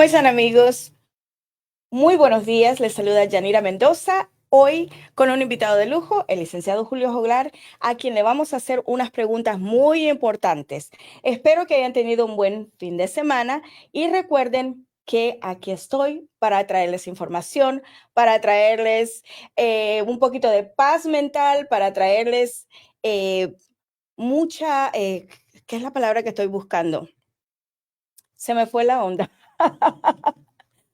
¿Cómo están, amigos? Muy buenos días, les saluda Yanira Mendoza. Hoy con un invitado de lujo, el licenciado Julio Joglar, a quien le vamos a hacer unas preguntas muy importantes. Espero que hayan tenido un buen fin de semana y recuerden que aquí estoy para traerles información, para traerles un poquito de paz mental, para traerles eh, mucha, ¿qué es la palabra que estoy buscando? Se me fue la onda.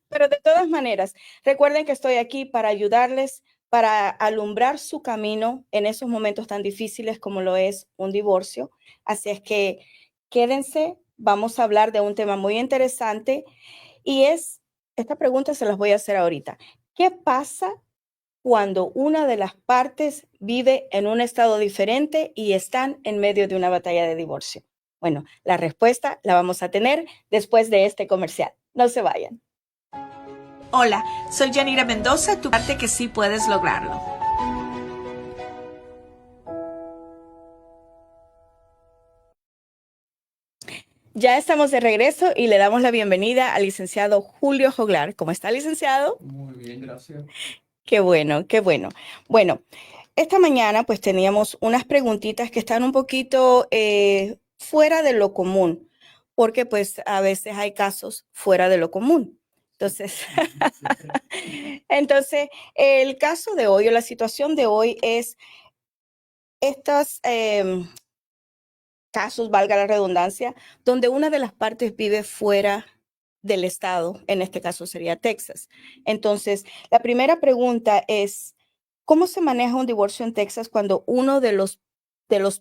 Pero de todas maneras, recuerden que estoy aquí para ayudarles, para alumbrar su camino en esos momentos tan difíciles como lo es un divorcio. Así es que quédense, vamos a hablar de un tema muy interesante y esta pregunta se las voy a hacer ahorita. ¿Qué pasa cuando una de las partes vive en un estado diferente y están en medio de una batalla de divorcio? Bueno, la respuesta la vamos a tener después de este comercial. No se vayan. Hola, soy Yanira Mendoza, tu parte que sí puedes lograrlo. Ya estamos de regreso y le damos la bienvenida al licenciado Julio Joglar. ¿Cómo está, licenciado? Muy bien, gracias. Qué bueno, qué bueno. Bueno, esta mañana pues teníamos unas preguntitas que están un poquito fuera de lo común, porque pues a veces hay casos fuera de lo común. Entonces, entonces el caso de hoy o la situación de hoy es estas casos, valga la redundancia, donde una de las partes vive fuera del estado, en este caso sería Texas. Entonces, la primera pregunta es, ¿cómo se maneja un divorcio en Texas cuando uno de los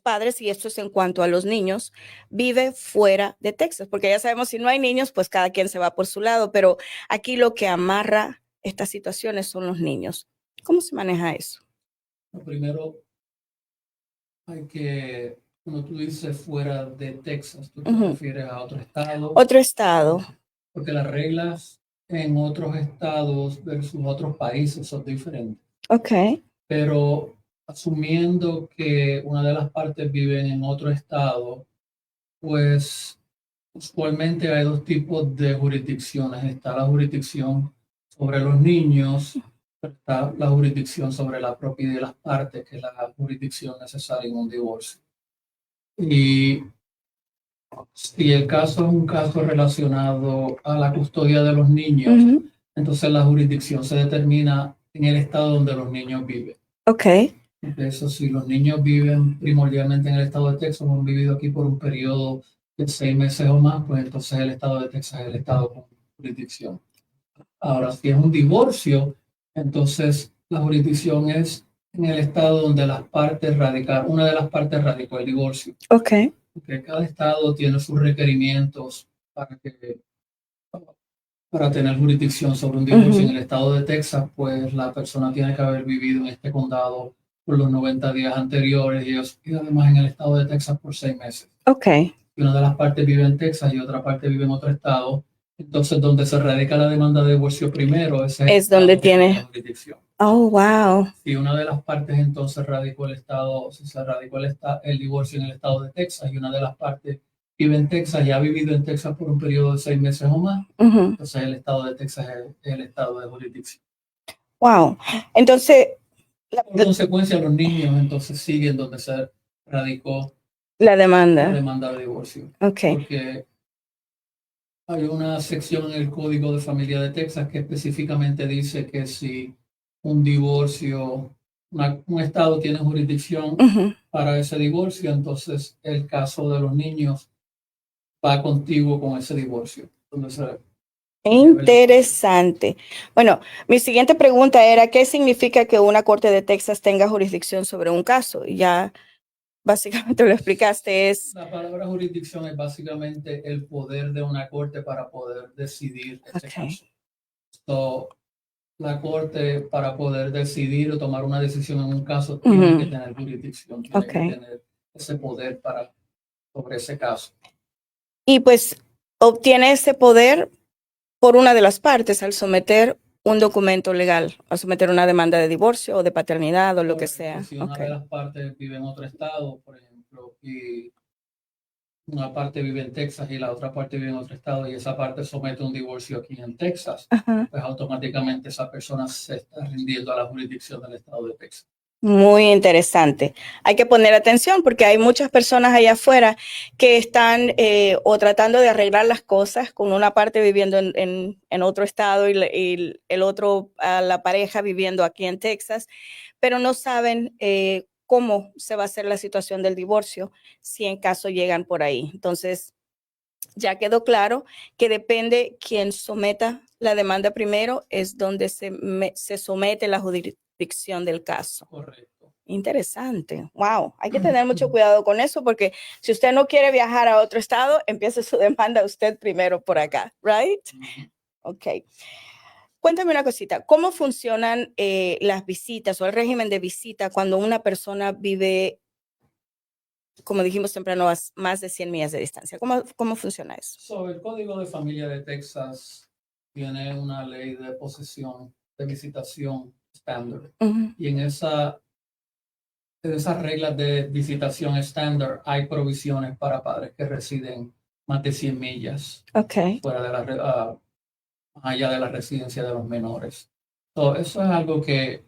padres, y esto es en cuanto a los niños, vive fuera de Texas? Porque ya sabemos, si no hay niños, pues cada quien se va por su lado, pero aquí lo que amarra estas situaciones son los niños. ¿Cómo se maneja eso? Lo primero hay que, cuando tú dices fuera de Texas, tú te refieres a otro estado, Otro estado. porque las reglas en otros estados versus otros países son diferentes. Ok. Pero asumiendo que una de las partes vive en otro estado, pues usualmente hay dos tipos de jurisdicciones. Está la jurisdicción sobre los niños, está la jurisdicción sobre la propiedad de las partes, que es la jurisdicción necesaria en un divorcio. Y si el caso es un caso relacionado a la custodia de los niños, entonces la jurisdicción se determina en el estado donde los niños viven. Ok. Eso, si los niños viven primordialmente en el estado de Texas, han vivido aquí por un periodo de 6 meses o más, pues entonces el estado de Texas es el estado con jurisdicción. Ahora, si es un divorcio, entonces la jurisdicción es en el estado donde las partes radicaron, una de las partes radicó el divorcio. Ok. Porque cada estado tiene sus requerimientos para tener jurisdicción sobre un divorcio. En el estado de Texas, pues la persona tiene que haber vivido en este condado por los 90 días anteriores y además en el estado de Texas por 6 meses. Ok. Y una de las partes vive en Texas y otra parte vive en otro estado. Entonces, donde se radica la demanda de divorcio primero, ese Es donde tiene la jurisdicción. Oh, wow. Si una de las partes entonces radicó el estado, si se radicó el divorcio en el estado de Texas y una de las partes vive en Texas y ha vivido en Texas por un periodo de 6 meses o más, entonces el estado de Texas es el estado de jurisdicción. Wow. Entonces, por consecuencia, los niños entonces siguen donde se radicó la la demanda. demanda de divorcio. Ok. Porque hay una sección en el Código de Familia de Texas que específicamente dice que si un divorcio, un estado tiene jurisdicción para ese divorcio, entonces el caso de los niños va contigo con ese divorcio. Entonces, Interesante. Bueno, mi siguiente pregunta era, ¿qué significa que una corte de Texas tenga jurisdicción sobre un caso? Y ya básicamente lo explicaste, la palabra jurisdicción es básicamente el poder de una corte para poder decidir ese caso. So, la corte, para poder decidir o tomar una decisión en un caso, tiene que tener jurisdicción, tiene que tener ese poder sobre ese caso. Y pues obtiene ese poder por una de las partes al someter un documento legal, al someter una demanda de divorcio o de paternidad o lo que sea. Si una de las partes vive en otro estado, por ejemplo, y una parte vive en Texas y la otra parte vive en otro estado y esa parte somete un divorcio aquí en Texas, Ajá. pues automáticamente esa persona se está rindiendo a la jurisdicción del estado de Texas. Muy interesante. Hay que poner atención porque hay muchas personas allá afuera que están o tratando de arreglar las cosas con una parte viviendo en otro estado y el otro, la pareja viviendo aquí en Texas, pero no saben cómo se va a hacer la situación del divorcio si en caso llegan por ahí. Entonces, ya quedó claro que depende quien someta la demanda primero, es donde se somete la jurisdicción del caso. Correcto. Interesante. Wow. Hay que tener mucho cuidado con eso porque si usted no quiere viajar a otro estado, empiece su demanda usted primero por acá, right? Ok. Cuéntame una cosita. ¿Cómo funcionan las visitas o el régimen de visita cuando una persona vive, como dijimos temprano, a más de 100 millas de distancia? ¿Cómo funciona eso? So, el Código de Familia de Texas tiene una ley de posesión, de visitación estándar. Y en esas reglas de visitación estándar hay provisiones para padres que residen más de 100 millas Ok. fuera de más allá de la residencia de los menores. So, eso es algo que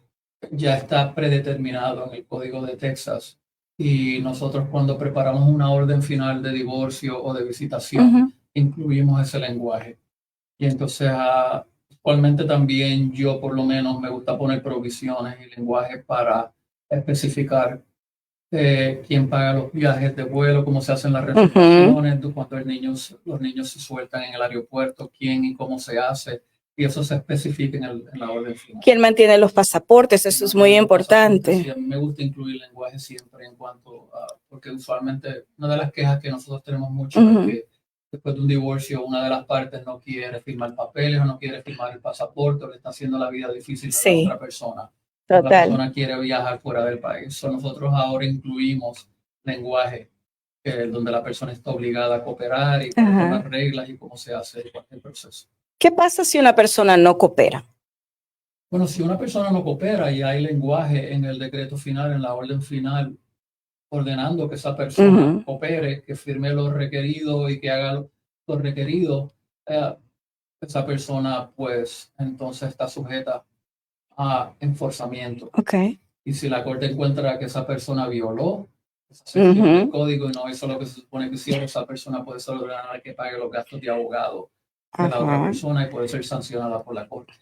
ya está predeterminado en el Código de Texas y nosotros cuando preparamos una orden final de divorcio o de visitación, incluimos ese lenguaje. Y entonces, actualmente también yo por lo menos me gusta poner provisiones y lenguaje para especificar quién paga los viajes de vuelo, cómo se hacen las reservaciones, cuando los niños se sueltan en el aeropuerto, quién y cómo se hace, y eso se especifica en la orden final. ¿Quién mantiene los pasaportes? Eso es muy importante. Sí, a mí me gusta incluir lenguaje siempre en cuanto a, porque usualmente una de las quejas que nosotros tenemos mucho es que después de un divorcio una de las partes no quiere firmar papeles o no quiere firmar el pasaporte o le está haciendo la vida difícil a la otra persona. La persona quiere viajar fuera del país. So, nosotros ahora incluimos lenguaje donde la persona está obligada a cooperar y con las reglas y cómo se hace el proceso. ¿Qué pasa si una persona no coopera? Bueno, si una persona no coopera y hay lenguaje en el decreto final, en la orden final, ordenando que esa persona coopere, que firme lo requerido y que haga lo requerido, esa persona pues entonces está sujeta a enforzamiento. Okay. Y si la corte encuentra que esa persona violó esa sección del código y no hizo lo que se supone que hiciera, esa persona puede ser ordenada que pague los gastos de abogado de la otra persona y puede ser sancionada por la corte.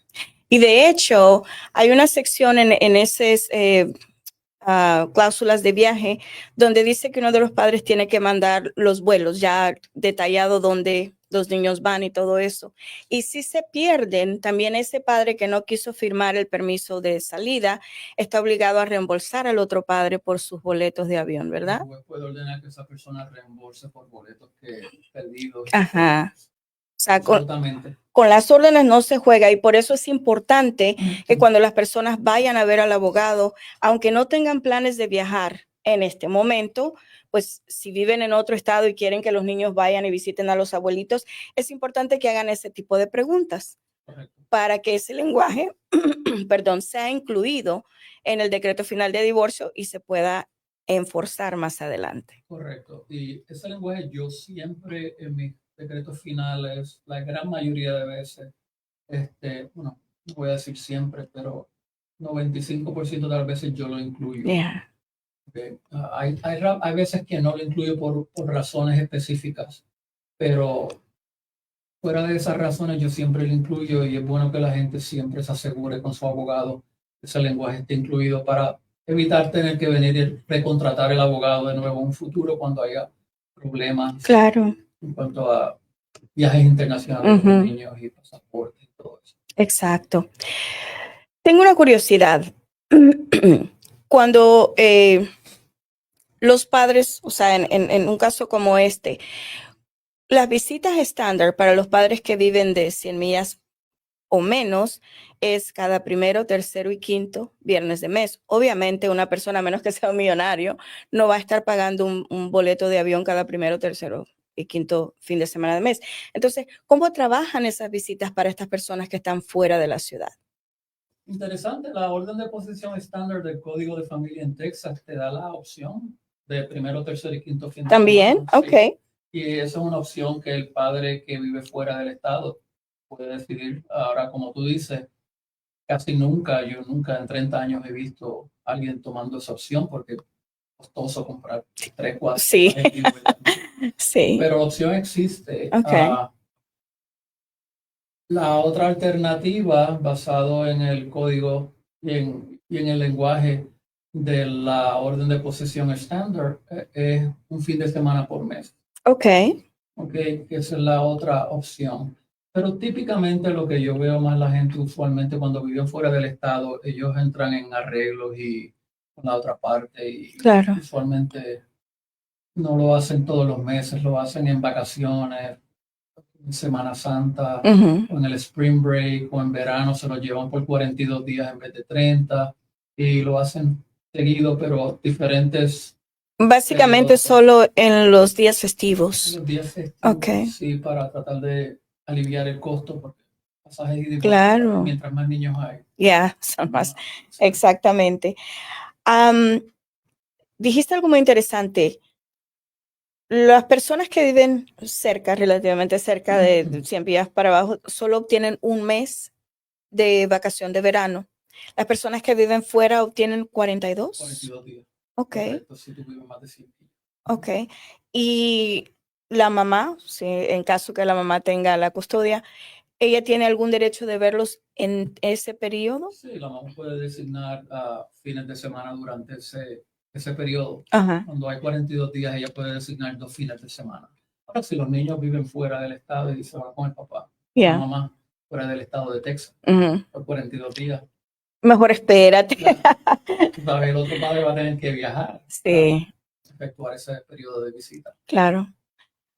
Y de hecho, hay una sección en esas cláusulas de viaje donde dice que uno de los padres tiene que mandar los vuelos ya detallado donde los niños van y todo eso. Y si se pierden, también ese padre que no quiso firmar el permiso de salida está obligado a reembolsar al otro padre por sus boletos de avión, ¿verdad? El juez puede ordenar que esa persona reembolse por boletos perdidos. Ajá. O sea, absolutamente. Con las órdenes no se juega y por eso es importante que cuando las personas vayan a ver al abogado, aunque no tengan planes de viajar en este momento, pues si viven en otro estado y quieren que los niños vayan y visiten a los abuelitos, es importante que hagan ese tipo de preguntas. Correcto. Para que ese lenguaje, perdón, sea incluido en el decreto final de divorcio y se pueda enforzar más adelante. Correcto. Y ese lenguaje yo siempre en mis decretos finales, la gran mayoría de veces, bueno, no voy a decir siempre, pero 95% de las veces yo lo incluyo. Yeah. Okay. Hay veces que no lo incluyo por razones específicas, pero fuera de esas razones yo siempre lo incluyo y es bueno que la gente siempre se asegure con su abogado que ese lenguaje esté incluido para evitar tener que venir y recontratar el abogado de nuevo en un futuro cuando haya problemas. Claro. En cuanto a viajes internacionales de niños y pasaportes y todo eso. Exacto. Tengo una curiosidad. Cuando los padres, o sea, en un caso como este, las visitas estándar para los padres que viven de 100 millas o menos es cada primero, tercero y quinto viernes de mes. Obviamente, una persona, a menos que sea un millonario, no va a estar pagando un boleto de avión cada primero, tercero y quinto fin de semana de mes. Entonces, ¿cómo trabajan esas visitas para estas personas que están fuera de la ciudad? Interesante, la orden de posesión estándar del Código de Familia en Texas te da la opción de primero, tercero y quinto fin de También, semana. ok. Sí. Y esa es una opción que el padre que vive fuera del estado puede decidir. Ahora, como tú dices, yo nunca en 30 años he visto a alguien tomando esa opción porque es costoso comprar 3, 4 Sí, dispositivos. sí, Pero la opción existe. ok, La otra alternativa, basado en el código y en el lenguaje de la orden de posesión estándar, es un fin de semana por mes. ok, Ok, que esa es la otra opción. Pero típicamente lo que yo veo más la gente usualmente cuando viven fuera del estado, ellos entran en arreglos y con la otra parte y claro. usualmente no lo hacen todos los meses, lo hacen en vacaciones, en Semana Santa, Ujú. o en el Spring Break, o en verano se lo llevan por 42 días en vez de 30 y lo hacen seguido, pero diferentes Básicamente periodos. solo en los días En festivos. los días Ok, festivos, sí, para tratar de aliviar el costo, porque pasajes ida y vuelta, claro. mientras más niños hay, Ya, son más. más. Sí. Exactamente. Am, dijiste algo muy interesante. Las personas que viven cerca, relativamente cerca de 100 días para abajo, solo obtienen un mes de vacación de verano. Las personas que viven fuera obtienen 42. 42 días, Ok, correcto, si tú vives más de 100 días. ok. Y la mamá, si en caso que la mamá tenga la custodia, ¿ella tiene algún derecho de verlos en ese periodo? Sí, la mamá puede designar fines de semana durante ese periodo. Ajá, Cuando hay 42 días, ella puede designar 2 fines de semana. Ahora, si los niños viven fuera del estado y se van con el papá, la ya. mamá fuera del estado de Texas, Ujú. por 42 días, Mejor espérate. la- el otro padre va a tener que viajar a Sí, efectuar ese periodo de visita. claro.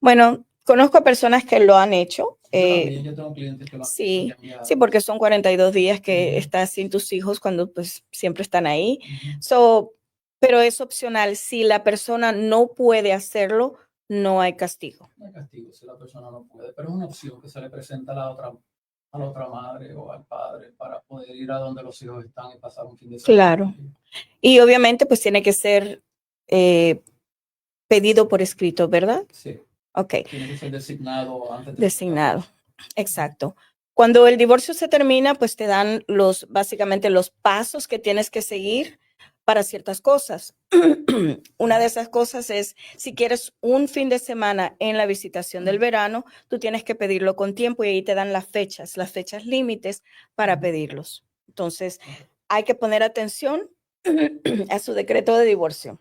Bueno, conozco a personas que lo han hecho. Yo también, yo tengo clientes que lo han hecho y Sí, han sí, viajado. porque son 42 días que Ujú, estás sin tus hijos cuando pues siempre están ahí. ujú. So, pero es opcional. Si la persona no puede hacerlo, no hay castigo. No hay castigo si la persona no puede, pero es una opción que se le presenta a la otra madre o al padre para poder ir a donde los hijos están y pasar un fin de semana con Claro. ellos. Y obviamente pues tiene que ser eh, pedido por escrito, ¿verdad? Sí, Ok, tiene que ser designado antes de la designado. fecha. Exacto. Cuando el divorcio se termina, pues te dan básicamente los pasos que tienes que seguir para ciertas cosas. Una de esas cosas es, si quieres un fin de semana en la visitación del verano, tú tienes que pedirlo con tiempo y ahí te dan las fechas límites para pedirlos. Entonces, hay que poner atención a su decreto de divorcio.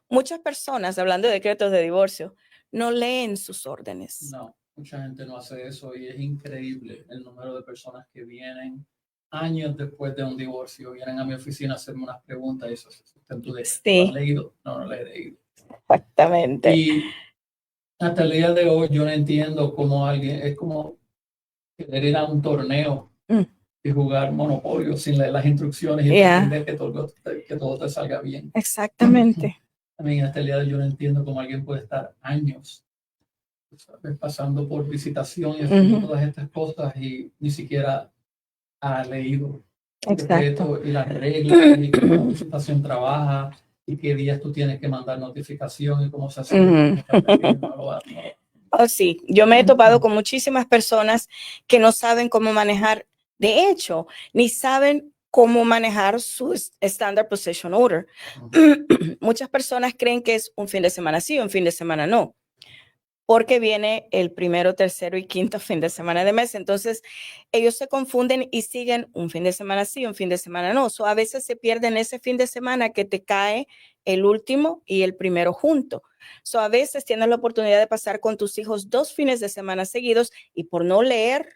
Muchas personas, hablando de decretos de divorcio, no leen sus órdenes. No, mucha gente no hace eso y es increíble el número de personas que vienen años después de un divorcio, vienen a mi oficina a hacerme unas preguntas y eso es sustento de, ¿lo has Sí, leído? No, no lo he leído. exactamente. Y hasta el día de hoy yo no entiendo cómo alguien, es como querer ir a un torneo Mm, y jugar Monopolio sin leer las instrucciones y yeah, pretender que todo te salga bien. exactamente. A mí hasta el día de hoy yo no entiendo cómo alguien puede estar años, ¿sabes?, pasando por visitación y haciendo Ujú, todas estas cosas y ni siquiera ha leído el exacto. decreto y las reglas y cómo la visitación trabaja y qué días tú tienes que mandar notificación y cómo se hace la Ujú. papeleo. No lo, no lo- Oh, sí, yo me he topado con muchísimas personas que no saben cómo manejar, de hecho, ni saben cómo manejar su Standard Possession Order. Muchas personas creen que es un fin de semana sí, un fin de semana no, porque viene el primero, tercero y quinto fin de semana de mes. Entonces, ellos se confunden y siguen un fin de semana sí, un fin de semana no. So, a veces se pierden ese fin de semana que te cae el último y el primero junto. So, a veces tienes la oportunidad de pasar con tus hijos 2 fines de semana seguidos y por no leer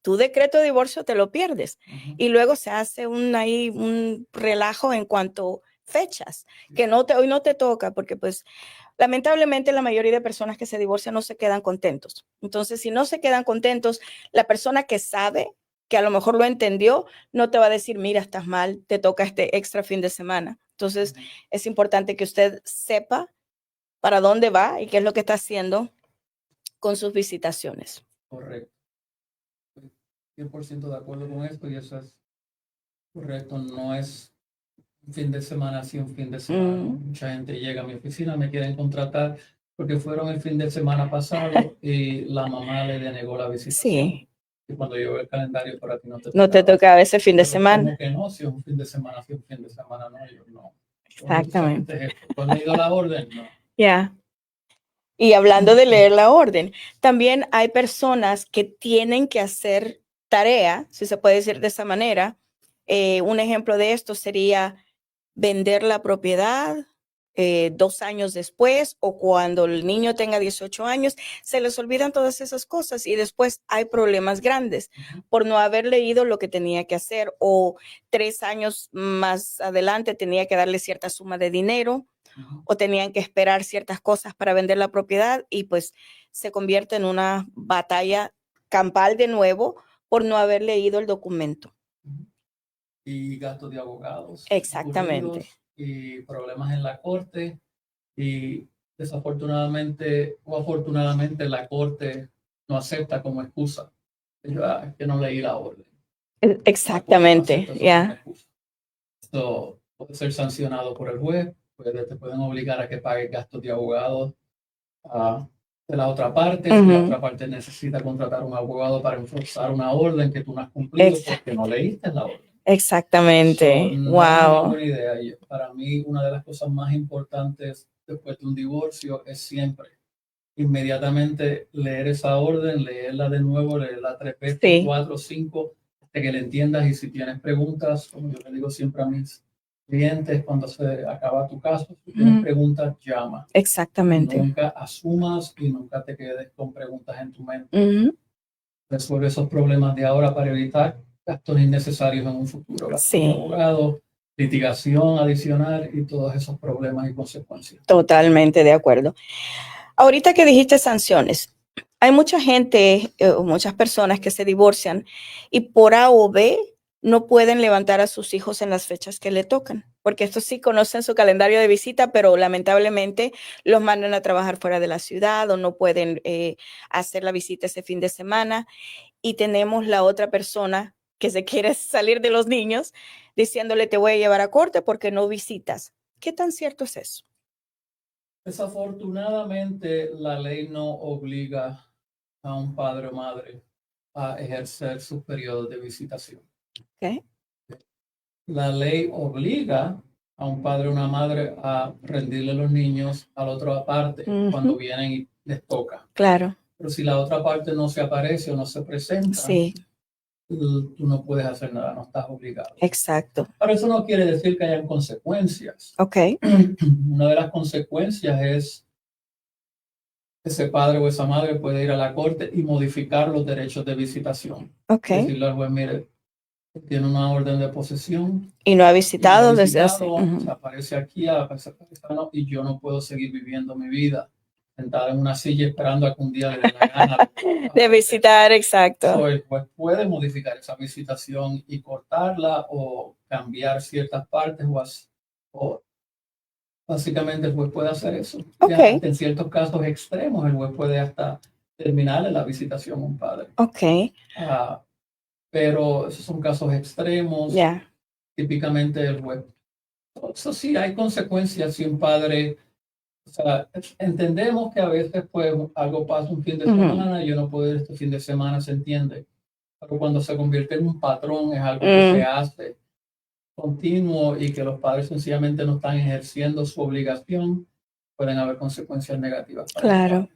tu decreto de divorcio te lo pierdes. Y luego se hace un relajo en cuanto fechas, que hoy no te toca, porque pues lamentablemente la mayoría de personas que se divorcian no se quedan contentos. Entonces, si no se quedan contentos, la persona que sabe, que a lo mejor lo entendió, no te va a decir, mira, estás mal, te toca este extra fin de semana. Entonces, es importante que usted sepa para dónde va y qué es lo que está haciendo con sus visitaciones. Correcto. Estoy 100% de acuerdo con esto y eso es correcto. No es un fin de semana, sí, un fin de semana. Mm, Mucha gente llega a mi oficina, me quieren contratar, porque fueron el fin de semana pasado y la mamá le denegó la visitación. Sí, Y cuando yo veo el calendario, para ti no te no te tocaba. tocaba ese fin de Pero semana. ¿cómo que no? Si es un fin de semana, si es un fin de semana, no, yo no. Exactamente. ¿Tú has leído la orden? No. Ya. Y hablando de leer la orden, también hay personas que tienen que hacer tarea, si se puede decir de esa manera. Un ejemplo de esto sería vender la propiedad 2 años después o cuando el niño tenga 18 años, se les olvidan todas esas cosas y después hay problemas grandes por no haber leído lo que tenía que hacer o 3 años más adelante tenía que darle cierta suma de dinero o tenían que esperar ciertas cosas para vender la propiedad y pues se convierte en una batalla campal de nuevo por no haber leído el documento. Y gastos de abogados. Exactamente. Y problemas en la corte. Y desafortunadamente o afortunadamente la corte no acepta como excusa. Yo, que no leí la orden. Exactamente, ya. Esto puede ser sancionado por el juez, te pueden obligar a que pagues gastos de abogados de la otra parte. Si la otra parte necesita contratar un abogado para enforzar una orden que tú no has cumplido porque no leíste la orden. Exactamente. No es una buena idea. Y para mí, una de las cosas más importantes después de un divorcio es siempre inmediatamente leer esa orden, leerla de nuevo, leerla 3 veces, 4, 5, hasta que la entiendas. Y si tienes preguntas, como yo le digo siempre a mis clientes, cuando se acaba tu caso, si tienes preguntas, llama. Exactamente. Nunca asumas y nunca te quedes con preguntas en tu mente. Resuelve esos problemas de ahora para evitar gastos innecesarios en un futuro. Gastos de abogado, litigación adicional y todos esos problemas y consecuencias. Totalmente de acuerdo. Ahorita que dijiste sanciones, hay mucha gente, muchas personas que se divorcian y por A o B no pueden levantar a sus hijos en las fechas que le tocan, porque estos sí conocen su calendario de visita, pero lamentablemente los mandan a trabajar fuera de la ciudad o no pueden hacer la visita ese fin de semana. Y tenemos la otra persona que se quiere salir de los niños diciéndole te voy a llevar a corte porque no visitas. ¿Qué tan cierto es eso? Desafortunadamente, la ley no obliga a un padre o madre a ejercer sus periodos de visitación. Okay. La ley obliga a un padre o una madre a rendirle los niños a la otra parte cuando vienen y les toca. Claro. Pero si la otra parte no se aparece o no se presenta, tú no puedes hacer nada, no estás obligado. Exacto. Pero eso no quiere decir que hayan consecuencias. Una de las consecuencias es ese padre o esa madre puede ir a la corte y modificar los derechos de visitación. Decirle al juez, mire, tiene una orden de posesión. Y no ha visitado desde hace... Se aparece aquí, y yo no puedo seguir viviendo mi vida sentada en una silla esperando a que un día le dé la gana de visitar, exacto. El juez puede modificar esa visitación y cortarla o cambiar ciertas partes o básicamente el juez puede hacer eso. En ciertos casos extremos el juez puede hasta terminarle la visitación a un padre. Pero esos son casos extremos. Típicamente el juez. Eso sí, hay consecuencias si un padre... O sea, entendemos que a veces pues algo pasa un fin de semana y yo no puedo ir este fin de semana, se entiende. Pero cuando se convierte en un patrón es algo que se hace continuo y que los padres sencillamente no están ejerciendo su obligación, pueden haber consecuencias negativas. Claro.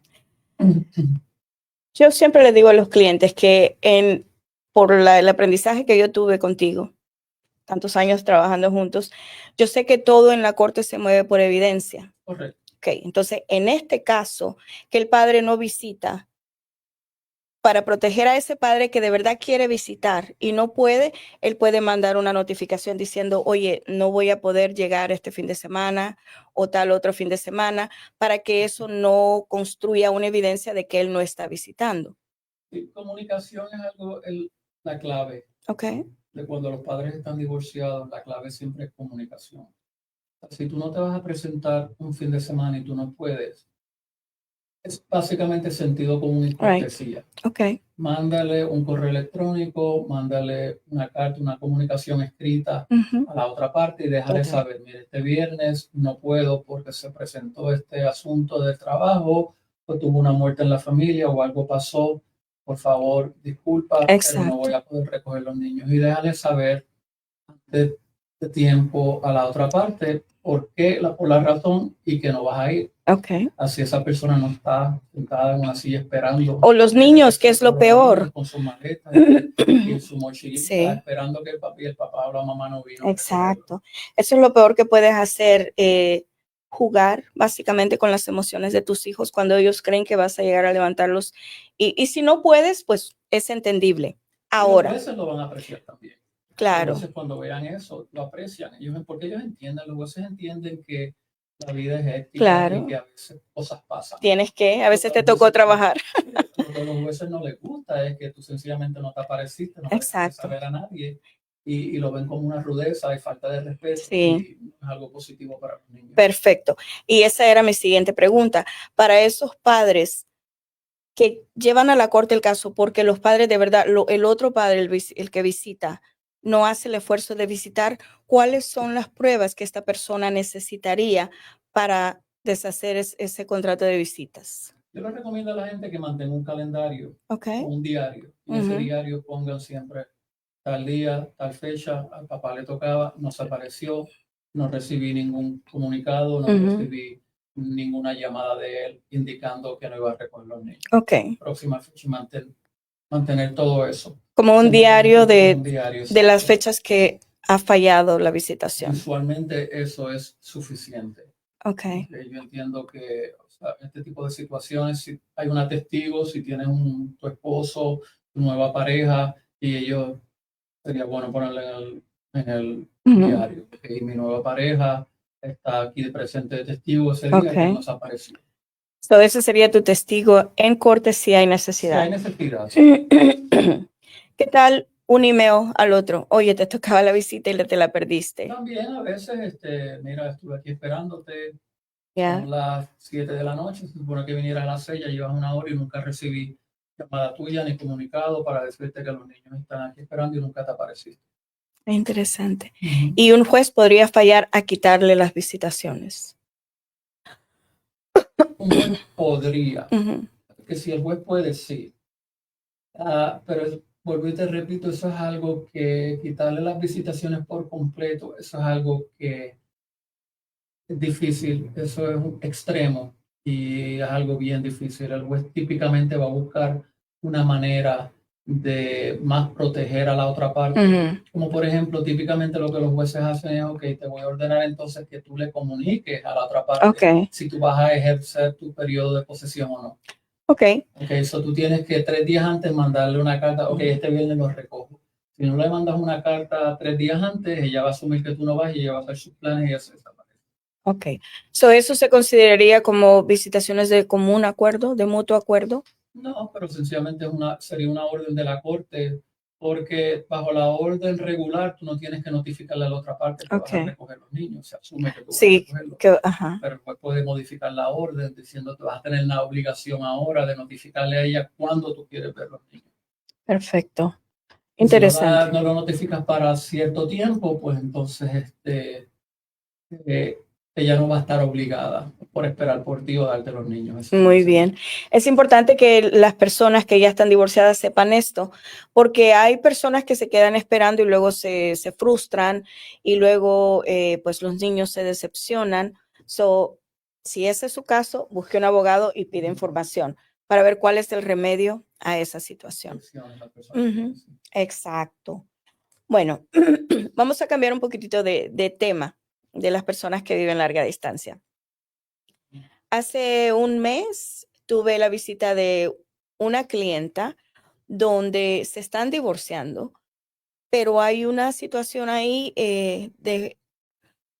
Yo siempre le digo a los clientes que por el aprendizaje que yo tuve contigo, tantos años trabajando juntos, yo sé que todo en la corte se mueve por evidencia. Correcto. Entonces, en este caso, que el padre no visita, para proteger a ese padre que de verdad quiere visitar y no puede, él puede mandar una notificación diciendo, oye, no voy a poder llegar este fin de semana o tal otro fin de semana, para que eso no construya una evidencia de que él no está visitando. Sí, comunicación es algo, la clave. De cuando los padres están divorciados, la clave siempre es comunicación. Si tú no te vas a presentar un fin de semana y tú no puedes, es básicamente sentido común y cortesía. mándale un correo electrónico, mándale una carta, una comunicación escrita Ujú. a la otra parte y déjale Total. saber, mire, este viernes no puedo porque se presentó este asunto del trabajo, o tuvo una muerte en la familia o algo pasó, por favor, disculpa, pero no voy Exacto. a poder recoger los niños. Y déjale saber de tiempo a la otra parte por la razón y que no vas a ir. Ok. Así esa persona no está sentada en una silla esperando. O los niños, que es lo Los niños peor. con sus maletas y en su mochilita, Sí, esperando que el papá o la mamá no vino a recogerlo. exacto. Eso es lo peor que puedes hacer, jugar básicamente con las emociones de tus hijos cuando ellos creen que vas a llegar a levantarlos. Y si no puedes, pues es entendible. Y los Ahora, jueces lo van a apreciar también. Los claro, jueces cuando vean eso lo aprecian. Porque ellos entienden, los jueces entienden que la vida es ética y claro, que a veces cosas pasan. tienes que, a Lo veces que a te los tocó jueces trabajar. lo que a los jueces no les gusta es que tú sencillamente no te apareciste, no le dejaste Exacto, saber a nadie y lo ven como una rudeza y falta de respeto sí, y no es algo positivo para los niños. perfecto. Y esa era mi siguiente pregunta. Para esos padres que llevan a la corte el caso porque los padres de verdad, el otro padre, el que visita, no hace el esfuerzo de visitar, ¿cuáles son las pruebas que esta persona necesitaría para deshacer ese contrato de visitas? Yo les recomiendo a la gente que mantenga un calendario Ok. o un diario. Y en ese Ujú. diario pongan siempre tal día, tal fecha, al papá le tocaba, no se apareció, no recibí ningún comunicado, no Ujú. recibí ninguna llamada de él indicando que no iba a recoger los niños. Ok. Próxima fecha y mantener todo eso. Como un Siempre diario un de diario, las exacto. fechas que ha fallado la visitación. Visualmente eso es suficiente. Ok. Porque yo entiendo que o sea, este tipo de situaciones, si hay una testigo, si tienes tu esposo, tu nueva pareja, y ellos, sería bueno ponerle en el Ujú. diario. Y mi nueva pareja está aquí de presente de testigo ese día que Ok. nos apareció. So, ese sería tu testigo en corte si hay Si necesidad. hay necesidad, sí. ¿Qué tal un email al otro? Oye, te tocaba la visita y te la perdiste. También a veces, mira, estuve aquí esperándote, Ya, son las 7 de la noche, se supone que viniera a las 6, ya llevas una hora y nunca recibí llamada tuya ni comunicado para decirte que los niños están aquí esperando y nunca te apareciste. interesante. Ujú. Y un juez podría fallar a quitarle las visitaciones. Un juez podría, Ujú. que si el juez puede, sí. Pero vuelvo y te repito, eso es algo que quitarle las visitaciones por completo, eso es algo que es difícil, eso es un extremo y es algo bien difícil. El juez típicamente va a buscar una manera de más proteger a la otra parte. Ujú. Como por ejemplo, típicamente lo que los jueces hacen es, ok, te voy a ordenar entonces que tú le comuniques a la otra parte Ok, si tú vas a ejercer tu periodo de posesión o no. ok, Ok, eso tú tienes que 3 días antes mandarle una carta, ok, este viernes lo recojo. Si no le mandas una carta 3 días antes, ella va a asumir que tú no vas y ella va a hacer sus planes y ella se desaparece. ok. So, ¿eso se consideraría como visitaciones de común acuerdo, de mutuo acuerdo? No, pero sencillamente sería una orden de la corte, porque bajo la orden regular tú no tienes que notificarle a la otra parte que vas a Ok. recoger los niños, se asume que tú vas a Sí, recogerlos. ajá, Pero el juez puede modificar la orden diciendo que vas a tener la obligación ahora de notificarle a ella cuándo tú quieres ver los niños. perfecto. Y si no Interesante. lo notificas para cierto tiempo, pues entonces eh, ella no va a estar obligada por esperar por ti o darte los niños. Eso Muy sí. bien. Es importante que las personas que ya están divorciadas sepan esto, porque hay personas que se quedan esperando y luego se frustran y luego pues los niños se decepcionan. So, si ese es su caso, busque un abogado y pide información para ver cuál es el remedio a esa situación. Opciones las personas Ujú, tienen, sí. exacto. Bueno, vamos a cambiar un poquitito de tema de las personas que viven larga distancia. Hace un mes tuve la visita de una clienta donde se están divorciando, pero hay una situación ahí de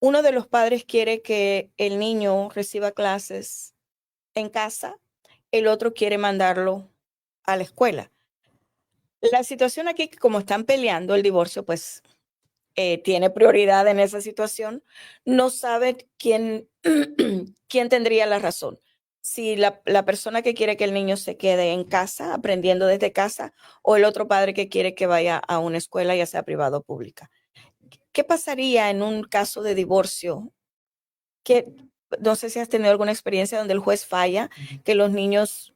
uno de los padres quiere que el niño reciba clases en casa, el otro quiere mandarlo a la escuela. La situación aquí, que como están peleando el divorcio, pues tiene prioridad en esa situación, no sabe quién, quién tendría la razón. si la persona que quiere que el niño se quede en casa, aprendiendo desde casa, o el otro padre que quiere que vaya a una escuela, ya sea privada o pública. ¿Qué pasaría en un caso de divorcio? No sé si has tenido alguna experiencia donde el juez falla, que los niños,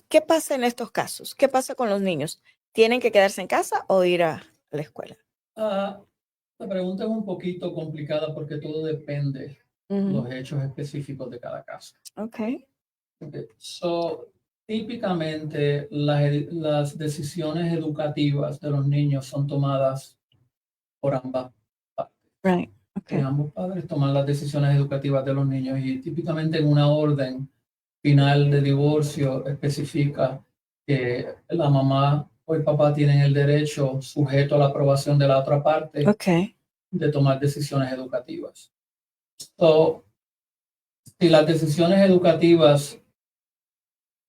¿qué pasa en estos casos? ¿Qué pasa con los niños? ¿Tienen que quedarse en casa o ir a la escuela? La pregunta es un poquito complicada porque todo depende de los hechos específicos de cada caso. Okay. So, típicamente las decisiones educativas de los niños son tomadas por ambas partes. Right. Okay. Ambos padres toman las decisiones educativas de los niños y típicamente en una orden final de divorcio especifica que la mamá o el papá tienen el derecho, sujeto a la aprobación de la otra parte, Okay. de tomar decisiones educativas. So, si las decisiones educativas,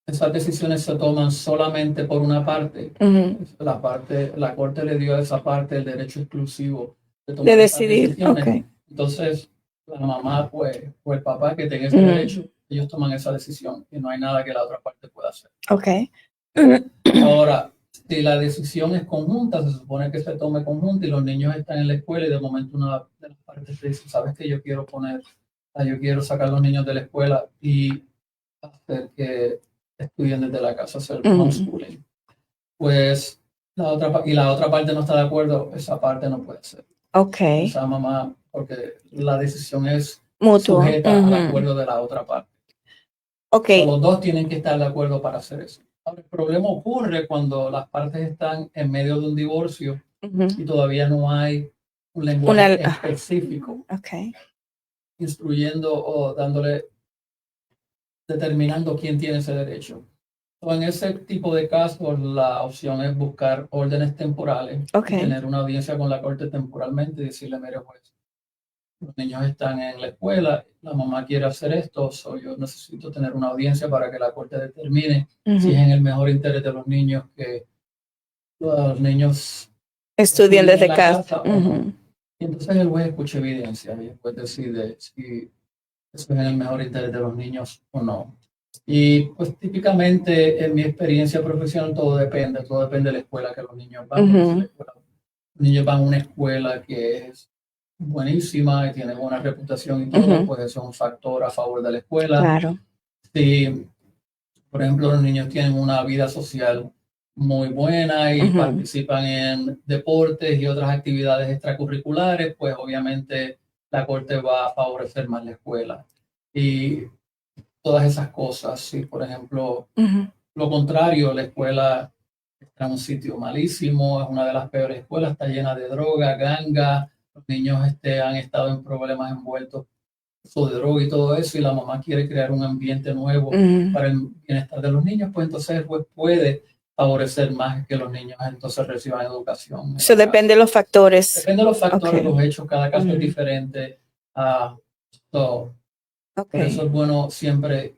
esas decisiones se toman solamente por una parte, la corte le dio a esa parte el derecho exclusivo de tomar esas decidir. decisiones. Okay. Entonces, la mamá pues, o el papá que tenga ese derecho, ellos toman esa decisión y no hay nada que la otra parte pueda hacer. Okay. Ahora, si la decisión es conjunta, se supone que se tome conjunta y los niños están en la escuela y de momento una de las partes dice, sabes que yo quiero sacar a los niños de la escuela y hacer que estudien desde la casa, hacer homeschooling. Pues la otra parte no está de acuerdo, esa parte no puede ser. Okay. Esa mamá, porque la decisión es Mutuo. sujeta al acuerdo de la otra parte. Okay. Los dos tienen que estar de acuerdo para hacer eso. Ahora, el problema ocurre cuando las partes están en medio de un divorcio y todavía no hay un lenguaje específico instruyendo o determinando quién tiene ese derecho. En ese tipo de casos, la opción es buscar órdenes temporales, tener una audiencia con la corte temporalmente y decirle, mire juez, los niños están en la escuela, la mamá quiere hacer esto, yo necesito tener una audiencia para que la corte determine si es en el mejor interés de los niños que los niños estudien desde casa. Y entonces el juez escucha evidencia y el juez decide si eso es en el mejor interés de los niños o no. Y pues típicamente en mi experiencia profesional todo depende de la escuela que los niños van. Los niños van a una escuela que es buenísima y tiene buena reputación y todo, pues eso es un factor a favor de la escuela. Claro. Si, por ejemplo, los niños tienen una vida social muy buena y participan en deportes y otras actividades extracurriculares, pues obviamente la corte va a favorecer más la escuela. Y todas esas cosas, si por ejemplo, lo contrario, la escuela está en un sitio malísimo, es una de las peores escuelas, está llena de droga, ganga, los niños han estado en problemas envueltos de droga y todo eso, y la mamá quiere crear un ambiente nuevo para el bienestar de los niños, pues entonces el juez puede favorecer más que los niños entonces reciban educación. Eso depende de los factores. Depende de los factores, los hechos, cada caso es diferente. Por eso es bueno siempre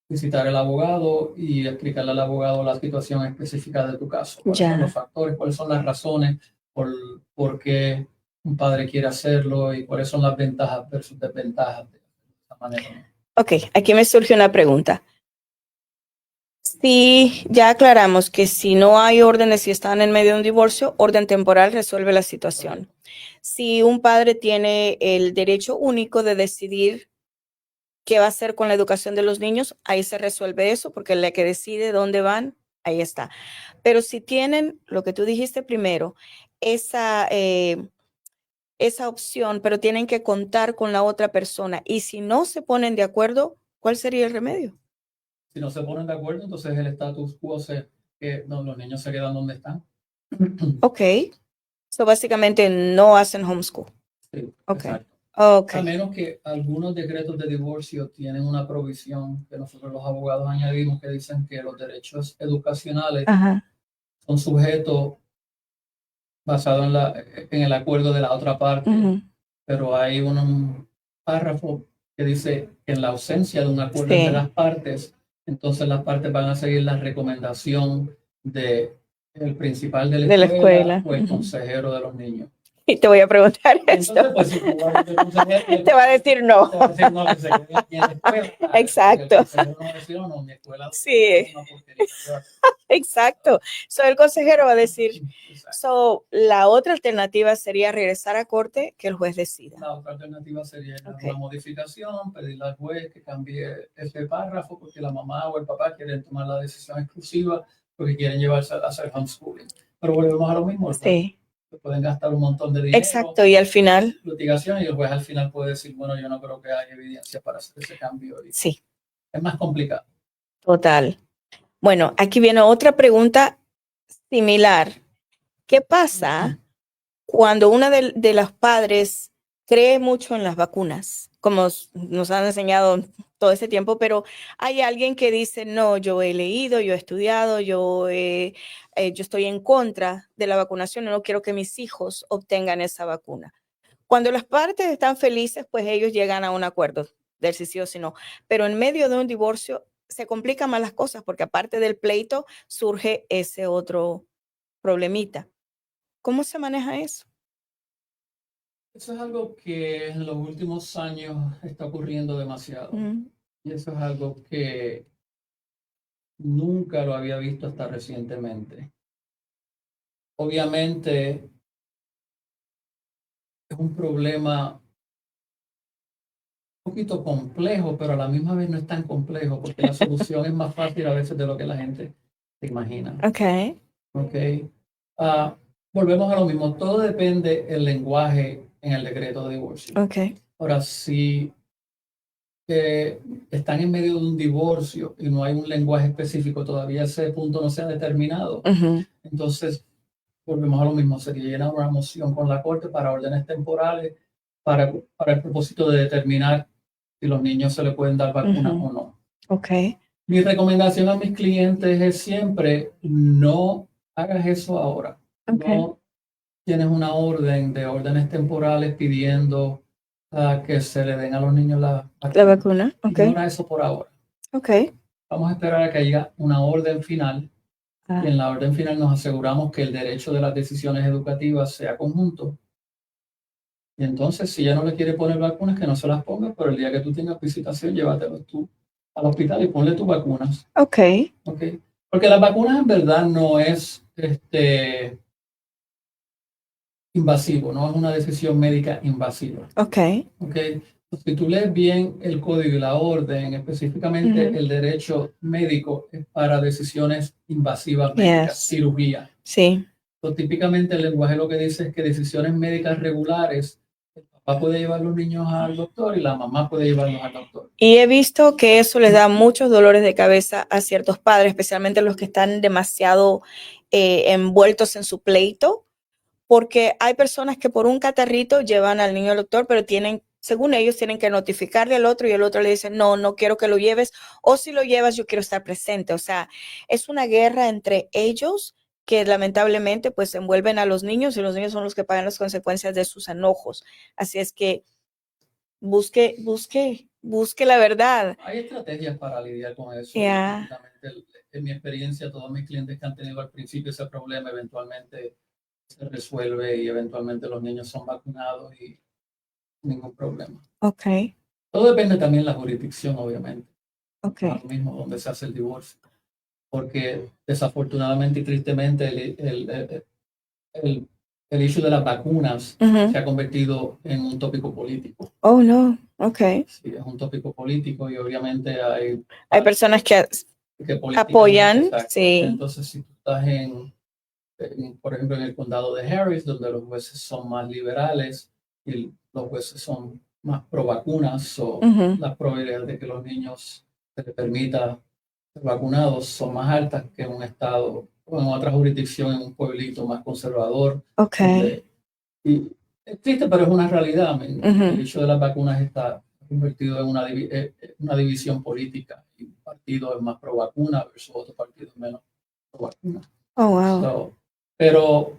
visitar al abogado y explicarle al abogado la situación específica de tu caso. ¿Cuáles son los factores? ¿Cuáles son las razones por qué un padre quiere hacerlo? ¿Y cuáles son las ventajas versus desventajas de esa manera? Ok, aquí me surge una pregunta. Si ya aclaramos que si no hay órdenes y están en medio de un divorcio, orden temporal resuelve la situación. Si un padre tiene el derecho único de decidir qué va a hacer con la educación de los niños, ahí se resuelve eso, porque la que decide dónde van, ahí está. Pero si tienen, lo que tú dijiste primero, esa opción, pero tienen que contar con la otra persona, y si no se ponen de acuerdo, ¿cuál sería el remedio? Si no se ponen de acuerdo, entonces el status quo que los niños se quedan donde están. Ok. So, básicamente no hacen homeschool. Sí, okay. Exacto. Okay. A menos que algunos decretos de divorcio tienen una provisión que nosotros los abogados añadimos que dicen que los derechos educacionales son sujetos basados en el acuerdo de la otra parte. Pero hay un párrafo que dice que en la ausencia de un acuerdo entre las partes, entonces las partes van a seguir la recomendación del principal de la escuela o el consejero de los niños. Y te voy a preguntar esto. Entonces, pues, si tú vas a ser consejero, Te va a decir no. te va a decir no, que se quede aquí en la escuela. Exacto. El consejero no va a decir, no, mi escuela Sí, es una porquería. exacto. So, el consejero va a decir, Exacto. so, la otra alternativa sería regresar a corte, que el juez decida. La otra alternativa sería Ok. una modificación, pedirle al juez que cambie este párrafo porque la mamá o el papá quieren tomar la decisión exclusiva porque quieren llevarse a hacer homeschooling. Pero volvemos a lo mismo, el juez Sí, pueden gastar un montón de dinero, exacto. Y al final, litigación, y el juez al final puede decir, bueno, yo no creo que haya evidencia para hacer ese cambio. Y sí, es más complicado. total. Bueno, aquí viene otra pregunta similar. ¿Qué pasa cuando una de los padres cree mucho en las vacunas, como nos han enseñado todo ese tiempo, pero hay alguien que dice, no, yo he leído, yo he estudiado, yo estoy en contra de la vacunación, no quiero que mis hijos obtengan esa vacuna? Cuando las partes están felices, pues ellos llegan a un acuerdo del sí o sí no, pero en medio de un divorcio se complican más las cosas porque aparte del pleito surge ese otro problemita. ¿Cómo se maneja eso? Eso es algo que en los últimos años está ocurriendo demasiado. Y eso es algo que nunca lo había visto hasta recientemente. Obviamente es un problema un poquito complejo, pero a la misma vez no es tan complejo porque la solución es más fácil a veces de lo que la gente se imagina. Ok. ¿Ok? Ah, volvemos a lo mismo, todo depende del lenguaje en el decreto de divorcio. Ok. Ahora, si están en medio de un divorcio y no hay un lenguaje específico, todavía ese punto no se ha determinado, entonces volvemos a lo mismo, sería llenar una moción con la Corte para órdenes temporales para el propósito de determinar si los niños se le pueden dar vacunas o no. Ok. Mi recomendación a mis clientes es siempre no hagas eso ahora. Ok. No tienes una orden de órdenes temporales pidiendo que se le den a los niños la La vacuna. vacuna. Ok. Ignora eso por ahora. Ok. Vamos a esperar a que haya una orden final y en la orden final nos aseguramos que el derecho de las decisiones educativas sea conjunto. Y entonces, si ella no le quiere poner vacunas, que no se las ponga, pero el día que tú tengas visitación, llévatelos tú al hospital y ponle tus vacunas. Ok. ¿Ok? Porque las vacunas en verdad no es invasivo, no es una decisión médica invasiva. Ok. ¿Ok? Si tú lees bien el código y la orden, específicamente el derecho médico es para decisiones invasivas médicas, cirugía. Sí. Típicamente el lenguaje lo que dice es que decisiones médicas regulares, el papá puede llevar a los niños al doctor y la mamá puede llevarlos al doctor. Y he visto que eso les da muchos dolores de cabeza a ciertos padres, especialmente los que están demasiado envueltos en su pleito, porque hay personas que por un catarrito llevan al niño al doctor, pero tienen, según ellos, tienen que notificarle al otro y el otro le dice, no, no quiero que lo lleves, o si lo llevas, yo quiero estar presente. O sea, es una guerra entre ellos que lamentablemente pues envuelven a los niños y los niños son los que pagan las consecuencias de sus enojos. Así es que busque la verdad. Hay estrategias para lidiar con eso. Yeah. En mi experiencia, todos mis clientes que han tenido al principio ese problema eventualmente se resuelve y eventualmente los niños son vacunados y ningún problema. Ok. Todo depende también de la jurisdicción, obviamente. Ok. No es lo mismo donde se hace el divorcio. Porque desafortunadamente y tristemente el issue de las vacunas se ha convertido en un tópico político. Oh, no. Ok. Sí, es un tópico político y obviamente hay personas que apoyan. Sí. Entonces, si tú estás por ejemplo, en el condado de Harris, donde los jueces son más liberales y los jueces son más pro vacunas, o las probabilidades de que los niños se les permita ser vacunados son más altas que en un estado o en otra jurisdicción, en un pueblito más conservador. Ok. Y es triste, pero es una realidad. El hecho de las vacunas está convertido en una división política. Y un partido es más pro vacuna versus otro partido es menos pro vacuna. Oh, wow. Pero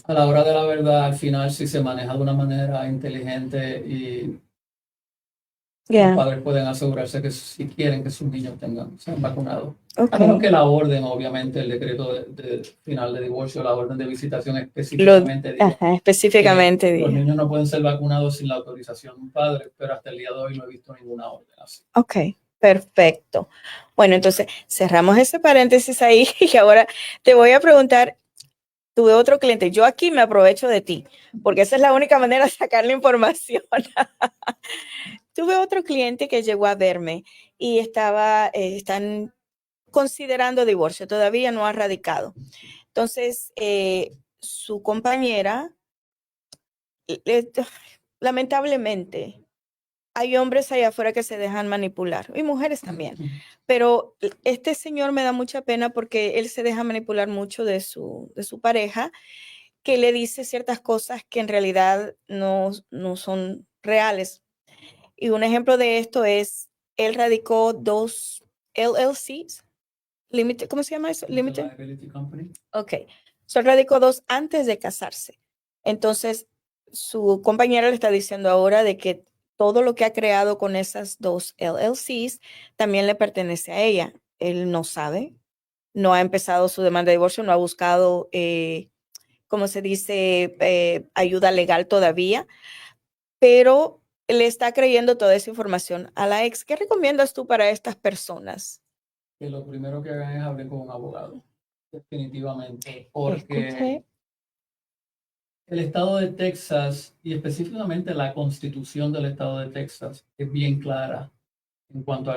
a la hora de la verdad, al final, si se maneja de una manera inteligente y Yeah. Los padres pueden asegurarse que si quieren que sus niños sean vacunados. Ok. A menos que la orden, obviamente, el decreto de final de divorcio, la orden de visitación Lo, específicamente diga ajá, específicamente que los diga. niños no pueden ser vacunados sin la autorización de un padre, pero hasta el día de hoy no he visto ninguna orden así. Ok, perfecto. Bueno, entonces cerramos ese paréntesis ahí y ahora te voy a preguntar, tuve otro cliente, yo aquí me aprovecho de ti, porque esa es la única manera de sacar la información. Tuve otro cliente que llegó a verme y están considerando divorcio, todavía no ha radicado. Entonces, su compañera, le- lamentablemente, hay hombres allá afuera que se dejan manipular y mujeres también, pero este señor me da mucha pena porque él se deja manipular mucho de su pareja, que le dice ciertas cosas que en realidad no son reales. Y un ejemplo de esto es, él radicó 2 LLCs, Limited, ¿cómo se llama eso? Limited Limited. Liability Company. Ok. So, él radicó 2 antes de casarse. Entonces, su compañera le está diciendo ahora de que todo lo que ha creado con esas 2 LLCs también le pertenece a ella. Él no sabe, no ha empezado su demanda de divorcio, no ha buscado, ¿cómo se dice?, ayuda legal todavía, pero le está creyendo toda esa información a la ex. ¿Qué recomiendas tú para estas personas? Que lo primero que hagan es hablar con un abogado, definitivamente, porque Escuché. el estado de Texas y específicamente la constitución del estado de Texas es bien clara en cuanto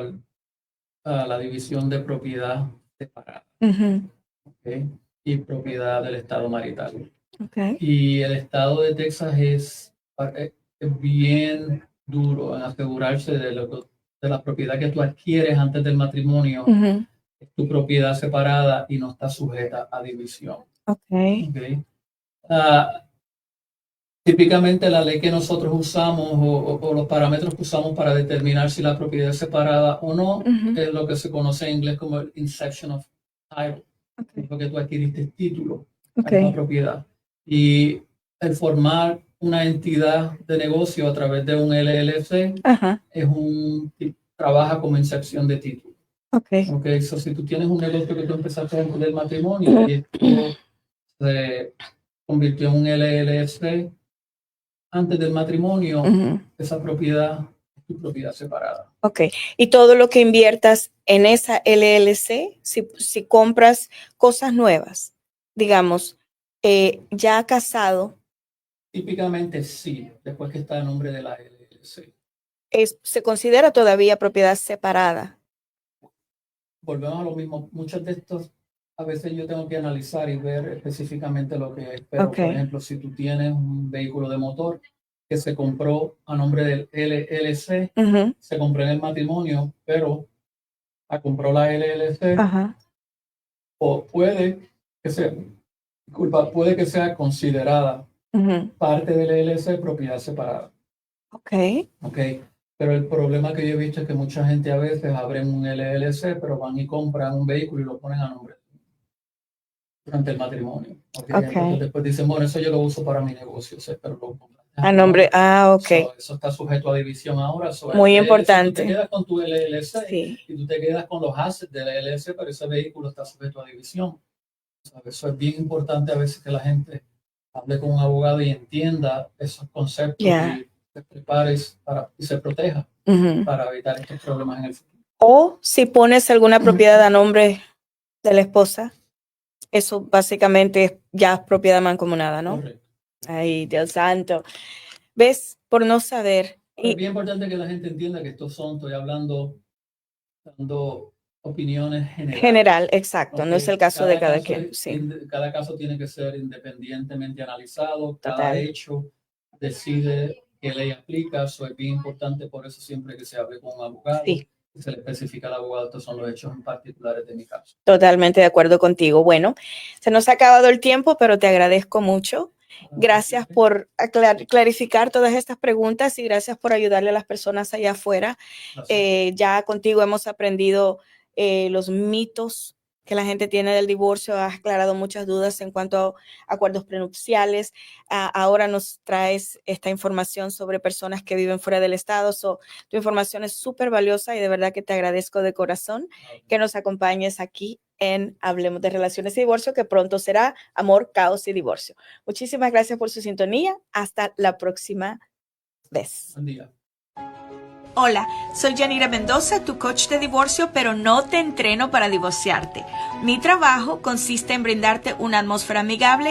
a la división de propiedad separada, Ujú, ¿ok? Y propiedad del estado marital. ok. Y el estado de Texas es bien duro en asegurarse de la propiedad que tú adquieres antes del matrimonio, Ujú, es tu propiedad separada y no está sujeta a división. ok. ¿Ok? Ah, típicamente la ley que nosotros usamos o los parámetros que usamos para determinar si la propiedad es separada o no Ujú, es lo que se conoce en inglés como el inception of title, ok. porque tú adquiriste título Ok. a esa propiedad. Y el formar una entidad de negocio a través de un LLC Ajá. trabaja como incepción de título. Ok. Ok, so si tú tienes un negocio que tú empezaste antes del matrimonio y esto se convirtió en un LLC antes del matrimonio, Ujú, esa propiedad es tu propiedad separada. ok. Y todo lo que inviertas en esa LLC, si compras cosas nuevas, digamos, ya casado, Típicamente sí, después que está el nombre de la LLC. se considera todavía propiedad separada. Volvemos a lo mismo, muchos de estos a veces yo tengo que analizar y ver específicamente lo que es, pero Ok. por ejemplo, si tú tienes un vehículo de motor que se compró a nombre del LLC, Ujú, se compró en el matrimonio, pero la compró la LLC, ajá. o puede que sea considerada Ujú, parte del LLC propiedad separada. ok. ¿Ok? Pero el problema que yo he visto es que mucha gente a veces abren un LLC, pero van y compran un vehículo y lo ponen a nombre durante el matrimonio. ¿Ok? Entonces Ok. después dicen, bueno, eso yo lo uso para mi negocio, pero lo compraste A tu nombre, nombre. ok. So, eso está sujeto a división ahora. So, el Muy LLC, tú te importante. quedas con tu LLC Sí. y tú te quedas con los assets del LLC, pero ese vehículo está sujeto a división. So, eso es bien importante a veces que la gente hable con un abogado y entienda esos conceptos Ya. y se prepare y se proteja Ujú. para evitar estos problemas en el futuro. O si pones alguna propiedad a nombre de la esposa, eso básicamente ya es propiedad mancomunada, ¿no? Correcto. Ay, Dios santo. ¿Ves? Por no saber. Es bien importante que la gente entienda que estoy hablando, dando opiniones generales. General, exacto. No es Okay. el caso de cada quien. Sí, Cada caso tiene que ser independientemente analizado, cada total. hecho decide qué ley aplica, eso es bien importante, por eso siempre que se hable con un abogado, Sí, se le especifica al abogado, estos son los hechos en particulares de mi caso. totalmente de acuerdo contigo. Bueno, se nos ha acabado el tiempo, pero te agradezco mucho. Gracias por clarificar todas estas preguntas y gracias por ayudarle a las personas allá afuera. Gracias. Ya contigo hemos aprendido los mitos que la gente tiene del divorcio. Has aclarado muchas dudas en cuanto a acuerdos prenupciales. Ahora nos traes esta información sobre personas que viven fuera del estado. Tu información es súper valiosa y de verdad que te agradezco de corazón que nos acompañes aquí en Hablemos de Relaciones y Divorcio, que pronto será Amor, Caos y Divorcio. Muchísimas gracias por su sintonía. Hasta la próxima vez. Buen día. Hola, soy Yanira Mendoza, tu coach de divorcio, pero no te entreno para divorciarte. Mi trabajo consiste en brindarte una atmósfera amigable